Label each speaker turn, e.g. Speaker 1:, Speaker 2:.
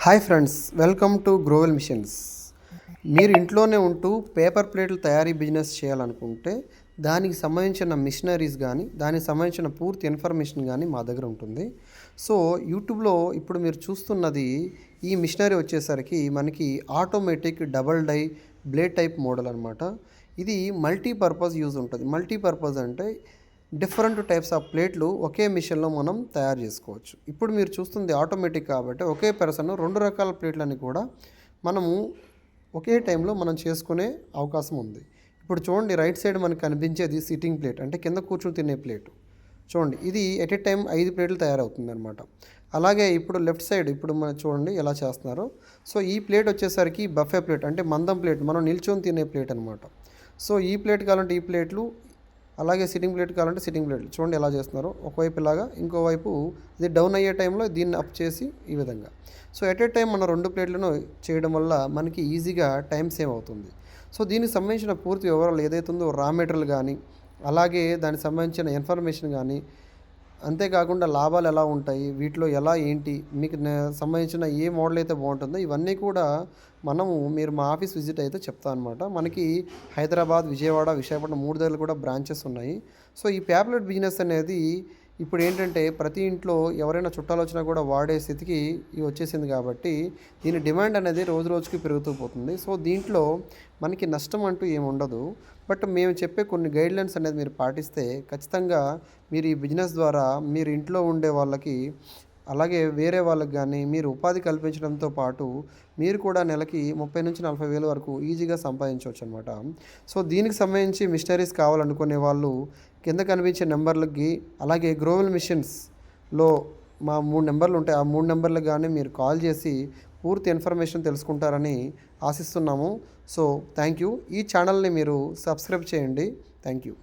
Speaker 1: Hi friends, welcome to గ్రోవెల్ machines. మీరు ఇంట్లోనే ఉంటూ పేపర్ ప్లేట్లు తయారీ బిజినెస్ చేయాలనుకుంటే దానికి సంబంధించిన మిషనరీస్ కానీ దానికి సంబంధించిన పూర్తి ఇన్ఫర్మేషన్ కానీ మా దగ్గర ఉంటుంది. సో యూట్యూబ్లో ఇప్పుడు మీరు చూస్తున్నది ఈ మిషనరీ వచ్చేసరికి మనకి automatic double die blade type model అనమాట. ఇది మల్టీపర్పస్ యూజ్ ఉంటుంది. మల్టీపర్పస్ అంటే డిఫరెంట్ టైప్స్ ఆఫ్ ప్లేట్లు ఒకే మిషన్లో మనం తయారు చేసుకోవచ్చు. ఇప్పుడు మీరు చూస్తుంది ఆటోమేటిక్ కాబట్టి ఒకే పర్సన్ 2 రకాల ప్లేట్లని కూడా మనము ఒకే టైంలో మనం చేసుకునే అవకాశం ఉంది. ఇప్పుడు చూడండి, రైట్ సైడ్ మనకు కనిపించేది సిట్టింగ్ ప్లేట్, అంటే కింద కూర్చొని తినే ప్లేటు. చూడండి, ఇది ఎట్ ఏ టైం 5 ప్లేట్లు తయారవుతుంది అనమాట. అలాగే ఇప్పుడు లెఫ్ట్ సైడ్ ఇప్పుడు మనం చూడండి ఎలా చేస్తున్నారో. సో ఈ ప్లేట్ వచ్చేసరికి బఫే ప్లేట్, అంటే మందం ప్లేట్, మనం నిల్చొని తినే ప్లేట్ అనమాట. సో ఈ ప్లేట్ కావాలంటే ఈ ప్లేట్లు, అలాగే సిట్టింగ్ ప్లేట్ కావాలంటే సిట్టింగ్ ప్లేట్లు. చూడండి ఎలా చేస్తున్నారు, ఒకవైపు ఇలాగా, ఇంకోవైపు ఇది డౌన్ అయ్యే టైంలో దీన్ని అప్ చేసి ఈ విధంగా. సో ఎట్ ఏ టైం మనం 2 ప్లేట్లను చేయడం వల్ల మనకి ఈజీగా టైం సేవ్ అవుతుంది. సో దీనికి సంబంధించిన పూర్తి వివరాలు ఏదైతే ఉందో రా మెటీరియల్ కానీ, అలాగే దానికి సంబంధించిన ఇన్ఫర్మేషన్ కానీ, అంతేకాకుండా లాభాలు ఎలా ఉంటాయి, వీటిలో ఎలా ఏంటి, మీకు సంబంధించిన ఏ మోడల్ అయితే బాగుంటుందో ఇవన్నీ కూడా మీరు మా ఆఫీస్ విజిట్ అయితే చెప్తా అనమాట. మనకి హైదరాబాద్, విజయవాడ, విశాఖపట్నం 3 దగ్గర కూడా బ్రాంచెస్ ఉన్నాయి. సో ఈ ప్యాప్లెట్ బిజినెస్ అనేది ఇప్పుడు ఏంటంటే ప్రతి ఇంట్లో ఎవరైనా చుట్టాలు వచ్చినా కూడా వాడే స్థితికి ఇది వచ్చేసింది కాబట్టి దీని డిమాండ్ అనేది రోజు రోజుకి పెరుగుతూ పోతుంది. సో దీంట్లో మనకి నష్టం అంటూ ఏముండదు. బట్ మేము చెప్పే కొన్ని గైడ్లైన్స్ అనేది మీరు పాటిస్తే ఖచ్చితంగా మీరు ఈ బిజినెస్ ద్వారా మీరు ఇంట్లో ఉండే వాళ్ళకి, అలాగే వేరే వాళ్ళకి కానీ మీరు ఉపాధి కల్పించడంతో పాటు మీరు కూడా నెలకి 30,000-40,000 వరకు ఈజీగా సంపాదించవచ్చు అనమాట. సో దీనికి సంబంధించి మిషనరీస్ కావాలనుకునే వాళ్ళు కింద కనిపించే నెంబర్లకి, అలాగే గ్రోవెల్ మిషన్స్లో మా 3 నెంబర్లు ఉంటాయి. ఆ 3 నెంబర్లకు కానీ మీరు కాల్ చేసి పూర్తి ఇన్ఫర్మేషన్ తెలుసుకుంటారని ఆశిస్తున్నాము. So thank you. ఈ ఛానల్ని మీరు సబ్స్క్రైబ్ చేయండి. Thank you.